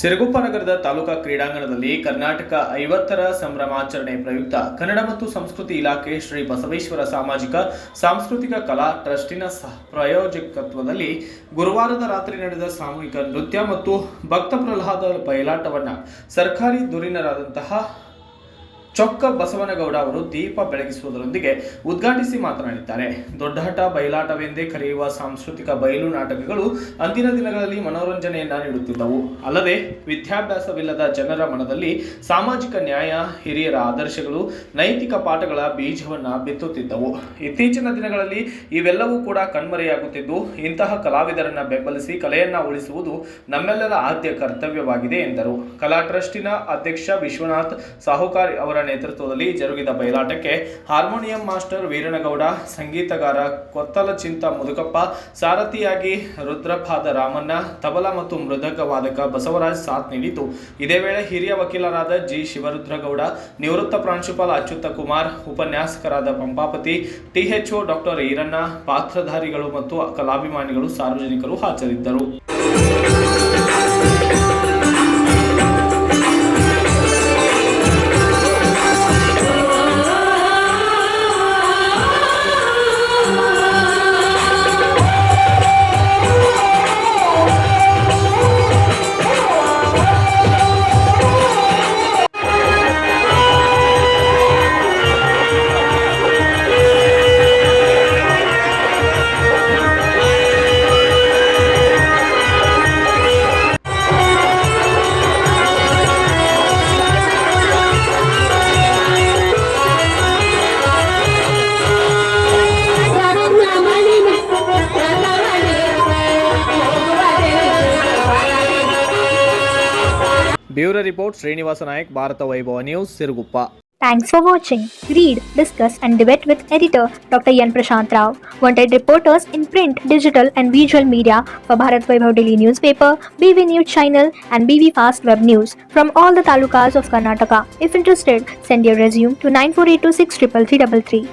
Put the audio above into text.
ಸಿರಗುಪ್ಪ ನಗರದ ತಾಲೂಕಾ ಕ್ರೀಡಾಂಗಣದಲ್ಲಿ ಕರ್ನಾಟಕ 50ರ ಸಂಭ್ರಮಾಚರಣೆ ಪ್ರಯುಕ್ತ ಕನ್ನಡ ಮತ್ತು ಸಂಸ್ಕೃತಿ ಇಲಾಖೆ ಶ್ರೀ ಬಸವೇಶ್ವರ ಸಾಮಾಜಿಕ ಸಾಂಸ್ಕೃತಿಕ ಕಲಾ ಟ್ರಸ್ಟಿನ ಪ್ರಾಯೋಜಕತ್ವದಲ್ಲಿ ಗುರುವಾರದ ರಾತ್ರಿ ನಡೆದ ಸಾಮೂಹಿಕ ನೃತ್ಯ ಮತ್ತು ಭಕ್ತ ಪ್ರಹ್ಲಾದ ಬಯಲಾಟವನ್ನು ಸರ್ಕಾರಿ ಧುರೀಣರಾದಂತಹ ಚೊಕ್ಕ ಬಸವನಗೌಡ ಅವರು ದೀಪ ಬೆಳಗಿಸುವುದರೊಂದಿಗೆ ಉದ್ಘಾಟಿಸಿ ಮಾತನಾಡಿದ್ದಾರೆ. ದೊಡ್ಡಾಟ ಬಯಲಾಟವೆಂದೇ ಕರೆಯುವ ಸಾಂಸ್ಕೃತಿಕ ಬಯಲು ನಾಟಕಗಳು ಅಂದಿನ ದಿನಗಳಲ್ಲಿ ಮನೋರಂಜನೆಯನ್ನ ನೀಡುತ್ತಿದ್ದವು. ಅಲ್ಲದೆ ವಿದ್ಯಾಭ್ಯಾಸವಿಲ್ಲದ ಜನರ ಮನದಲ್ಲಿ ಸಾಮಾಜಿಕ ನ್ಯಾಯ, ಹಿರಿಯರ ಆದರ್ಶಗಳು, ನೈತಿಕ ಪಾಠಗಳ ಬೀಜವನ್ನ ಬಿತ್ತುತ್ತಿದ್ದವು. ಇತ್ತೀಚಿನ ದಿನಗಳಲ್ಲಿ ಇವೆಲ್ಲವೂ ಕೂಡ ಕಣ್ಮರೆಯಾಗುತ್ತಿದ್ದು, ಇಂತಹ ಕಲಾವಿದರನ್ನ ಬೆಂಬಲಿಸಿ ಕಲೆಯನ್ನ ಉಳಿಸುವುದು ನಮ್ಮೆಲ್ಲರ ಆದ್ಯ ಕರ್ತವ್ಯವಾಗಿದೆ ಎಂದರು. ಕಲಾ ಟ್ರಸ್ಟಿನ ಅಧ್ಯಕ್ಷ ವಿಶ್ವನಾಥ್ ಸಾಹುಕಾರ್ ಅವರ ನೇತೃತ್ವದಲ್ಲಿ ಜರುಗಿದ ಬಯಲಾಟಕ್ಕೆ ಹಾರ್ಮೋನಿಯಂ ಮಾಸ್ಟರ್ ವೀರನಗೌಡ, ಸಂಗೀತಗಾರ ಕೊತ್ತಲಚಿಂತ ಮುದುಕಪ್ಪ, ಸಾರಥಿಯಾಗಿ ರುದ್ರಪಾದ ರಾಮಣ್ಣ, ತಬಲಾ ಮತ್ತು ಮೃದಂಗ ವಾದಕ ಬಸವರಾಜ್ ಸಾಥ್ ನೀಡಿತು. ಇದೇ ವೇಳೆ ಹಿರಿಯ ವಕೀಲರಾದ ಜಿ ಶಿವರುದ್ರಗೌಡ, ನಿವೃತ್ತ ಪ್ರಾಂಶುಪಾಲ ಅಚ್ಯುತ ಕುಮಾರ್, ಉಪನ್ಯಾಸಕರಾದ ಪಂಪಾಪತಿ, ಟಿಎಚ್ಒ ಡಾಕ್ಟರ್ ಈರಣ್ಣ, ಪಾತ್ರಧಾರಿಗಳು ಮತ್ತು ಕಲಾಭಿಮಾನಿಗಳು, ಸಾರ್ವಜನಿಕರು ಹಾಜರಿದ್ದರು. Bureau Report, Srinivasa Nayak, Bharata Vaibhava News, Siruguppa. Thanks for watching. Read, discuss and debate with editor Dr. Yan Prashant Rao. Wanted reporters in print, digital and visual media for Bharat Vaibhav Daily Newspaper, BV News Channel and BV Fast Web News from all the talukas of Karnataka. If interested, send your resume to 9482633333.